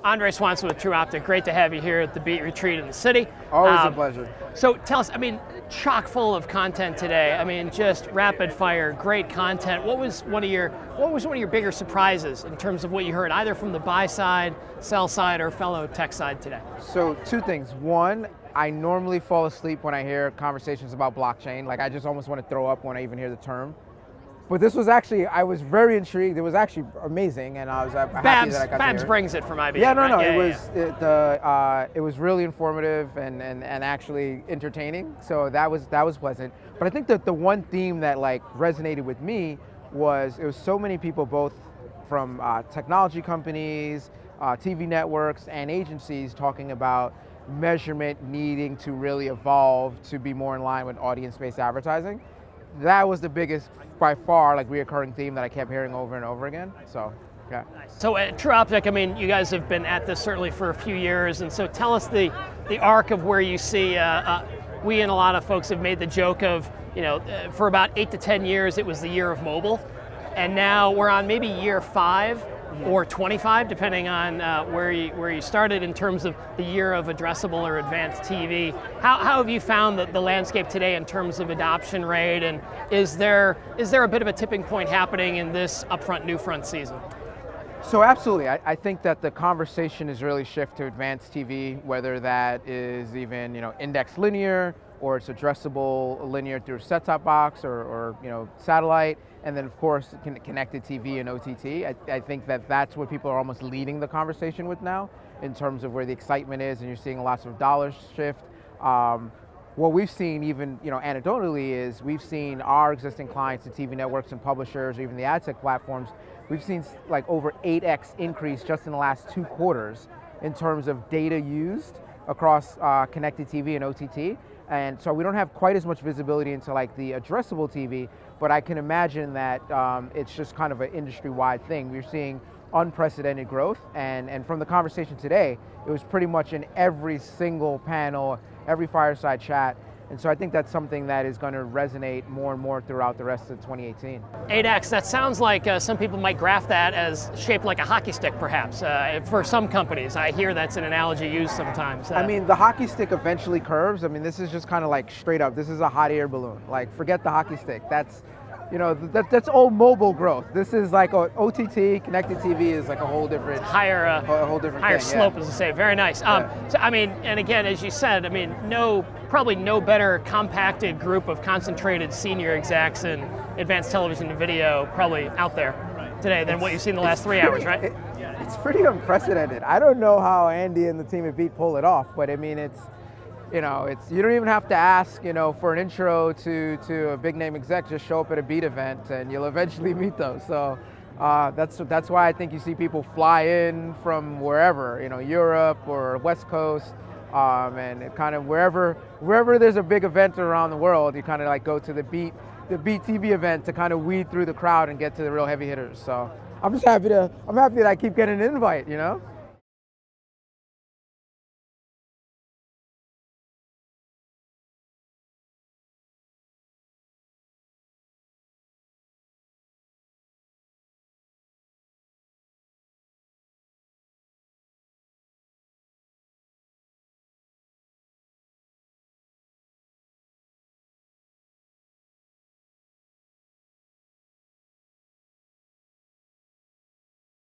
Andre Swanston with Tru Optik. Great to have you here at the Beet retreat in the city. Always a pleasure. So tell us, I mean, chock full of content today. I mean, just rapid fire, great content. What was one of your bigger surprises in terms of what you heard, either from the buy side, sell side, or fellow tech side today? So two things. One, I normally fall asleep when I hear conversations about blockchain. Like I just almost want to throw up when I even hear the term. But this was actually, I was very intrigued. It was actually amazing, and I was happy that I got to hear it. Babs brings it from IBM. Yeah, no, right? no, Yeah, it was really informative and actually entertaining. So that was pleasant. But I think that the one theme that like resonated with me was it was so many people, both from technology companies, TV networks, and agencies talking about measurement needing to really evolve to be more in line with audience-based advertising. That was the biggest, by far, like reoccurring theme that I kept hearing over and over again. So, yeah. Nice. So at Tru Optik, I mean, you guys have been at this certainly for a few years, and so tell us the arc of where you see. We and a lot of folks have made the joke of, you know, for about 8 to 10 years, it was the year of mobile, and now we're on maybe year 5 or 25, depending on where you started in terms of the year of addressable or advanced TV. How have you found the landscape today in terms of adoption rate, and is there a bit of a tipping point happening in this upfront new front season? So absolutely, I think that the conversation has really shifted to advanced TV, whether that is even index linear or it's addressable linear through a set-top box or satellite, and then of course connected TV and OTT. I think that that's what people are almost leading the conversation with now in terms of where the excitement is, and you're seeing lots of dollars shift. What we've seen, even anecdotally, is we've seen our existing clients, the TV networks and publishers, or even the ad tech platforms, we've seen like over 8x increase just in the last 2 quarters in terms of data used across connected TV and OTT. And so we don't have quite as much visibility into like the addressable TV, but I can imagine that it's just kind of an industry-wide thing. We're seeing unprecedented growth, and from the conversation today, it was pretty much in every single panel, every fireside chat. And so I think that's something that is going to resonate more and more throughout the rest of 2018. 8X, that sounds like some people might graph that as shaped like a hockey stick, perhaps, for some companies. I hear that's an analogy used sometimes. I mean, the hockey stick eventually curves. I mean, this is just kind of like straight up, this is a hot air balloon. Like, forget the hockey stick. That's, that's old mobile growth. This is like OTT, connected TV is like a whole different, higher slope, yeah. As I say. Very nice. Yeah. So I mean, and again, as you said, I mean, probably no better compacted group of concentrated senior execs in advanced television and video probably out there today than what you've seen the last 3 hours, right? It's pretty unprecedented. I don't know how Andy and the team at Beet pull it off, but I mean, it's you don't even have to ask, for an intro to a big name exec. Just show up at a Beet event and you'll eventually meet those. So that's why I think you see people fly in from wherever, Europe or West Coast, and it kind of wherever there's a big event around the world, you kind of like go to the Beet TV event to kind of weed through the crowd and get to the real heavy hitters. So I'm just happy that I keep getting an invite,